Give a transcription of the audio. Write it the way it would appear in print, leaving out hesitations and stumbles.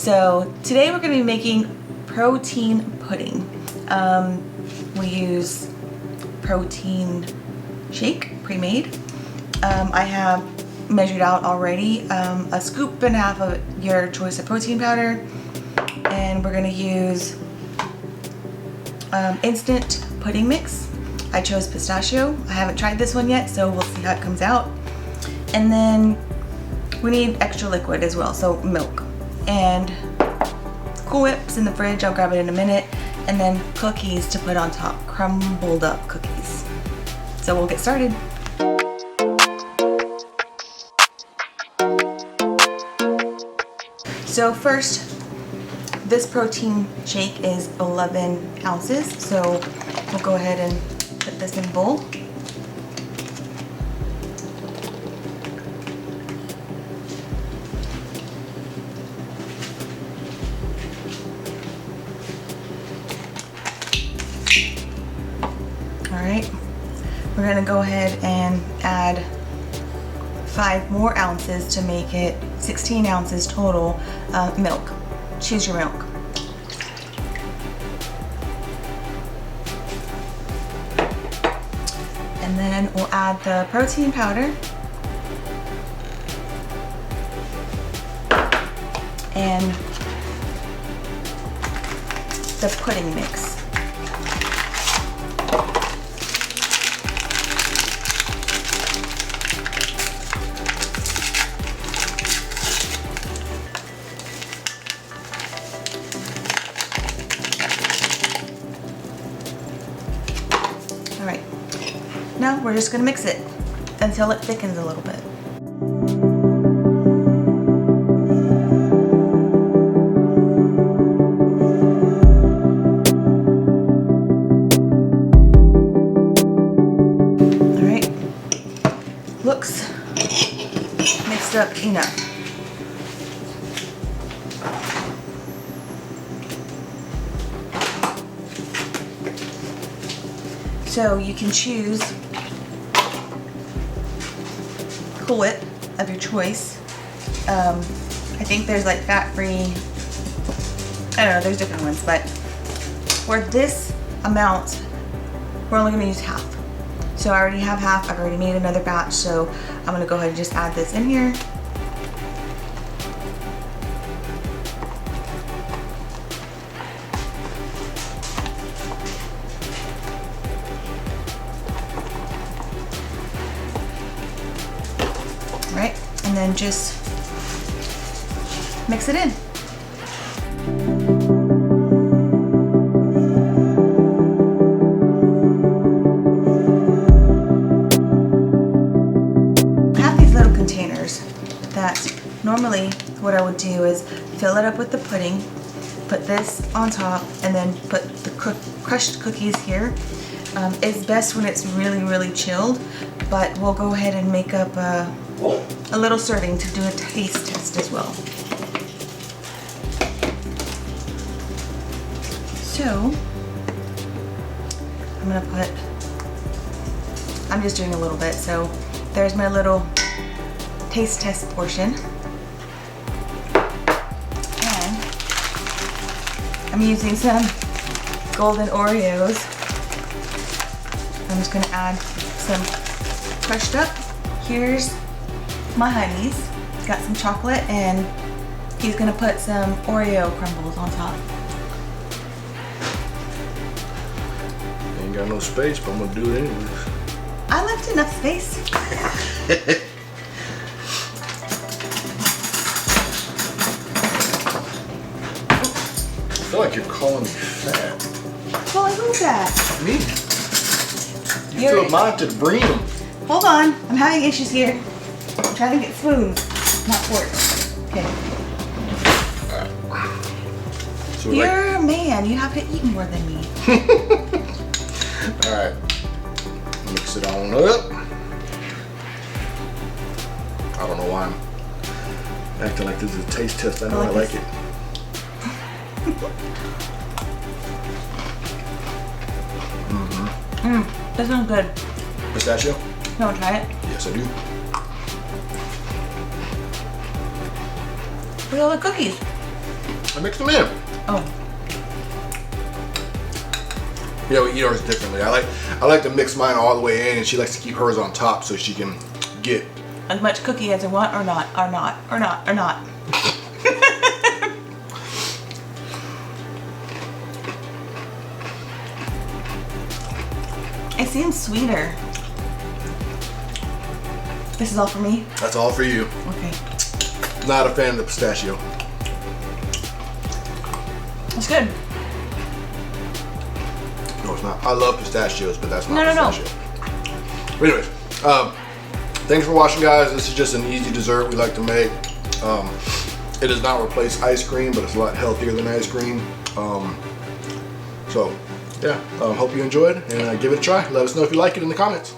So today we're going to be making protein pudding. We use protein shake, pre-made. I have measured out already a scoop and a half of your choice of protein powder, and we're going to use instant pudding mix. I chose pistachio. I haven't tried this one yet, so we'll see how it comes out. And then we need extra liquid as well, so milk. And Cool Whip's in the fridge, I'll grab it in a minute. And then cookies to put on top, crumbled up cookies. So we'll get started. So first, this protein shake is 11 ounces. So we'll go ahead and put this in a bowl. Alright, we're going to go ahead and add 5 more ounces to make it 16 ounces total milk. Choose your milk. And then we'll add the protein powder and the pudding mix. Alright, now we're just going to mix it until it thickens a little bit. Alright, looks mixed up enough. So you can choose Cool Whip of your choice. I think there's like fat-free, I don't know, there's different ones, but for this amount, we're only gonna use half. So I already have half, I've already made another batch, so I'm gonna go ahead and just add this in here. Right, and then just mix it in. I have these little containers that normally what I would do is fill it up with the pudding, put this on top, and then put the crushed cookies here. It's best when it's really chilled, but we'll go ahead and make up a little serving to do a taste test as well. So I'm just doing a little bit, so there's my little taste test portion. And I'm using some golden Oreos. I'm just gonna add some crushed up. Here's my honey's got some chocolate, and he's gonna put some Oreo crumbles on top. Ain't got no space, but I'm gonna do it anyways. I left enough space. I feel like you're calling me fat. Well, who's that? Me. You filled mine to the brim. Hold on, I'm having issues here. I'm trying to get spoons, not forks. Okay. So You're a man. You have to eat more than me. Alright. Mix it on up. I don't know why I'm acting like this is a taste test. I know I like it. That sounds good. Pistachio? You want to try it? Yes, I do. Look at all the cookies. I mix them in. Oh. Yeah, we eat ours differently. I like to mix mine all the way in, and she likes to keep hers on top so she can get As much cookie as I want, or not. It seems sweeter. This is all for me? That's all for you. Okay. Not a fan of the pistachio. It's good. No, it's not. I love pistachios, but that's not No. pistachio. But anyways, thanks for watching, guys. This is just an easy dessert we like to make. It does not replace ice cream, but it's a lot healthier than ice cream. So, yeah, hope you enjoyed, and give it a try. Let us know if you like it in the comments.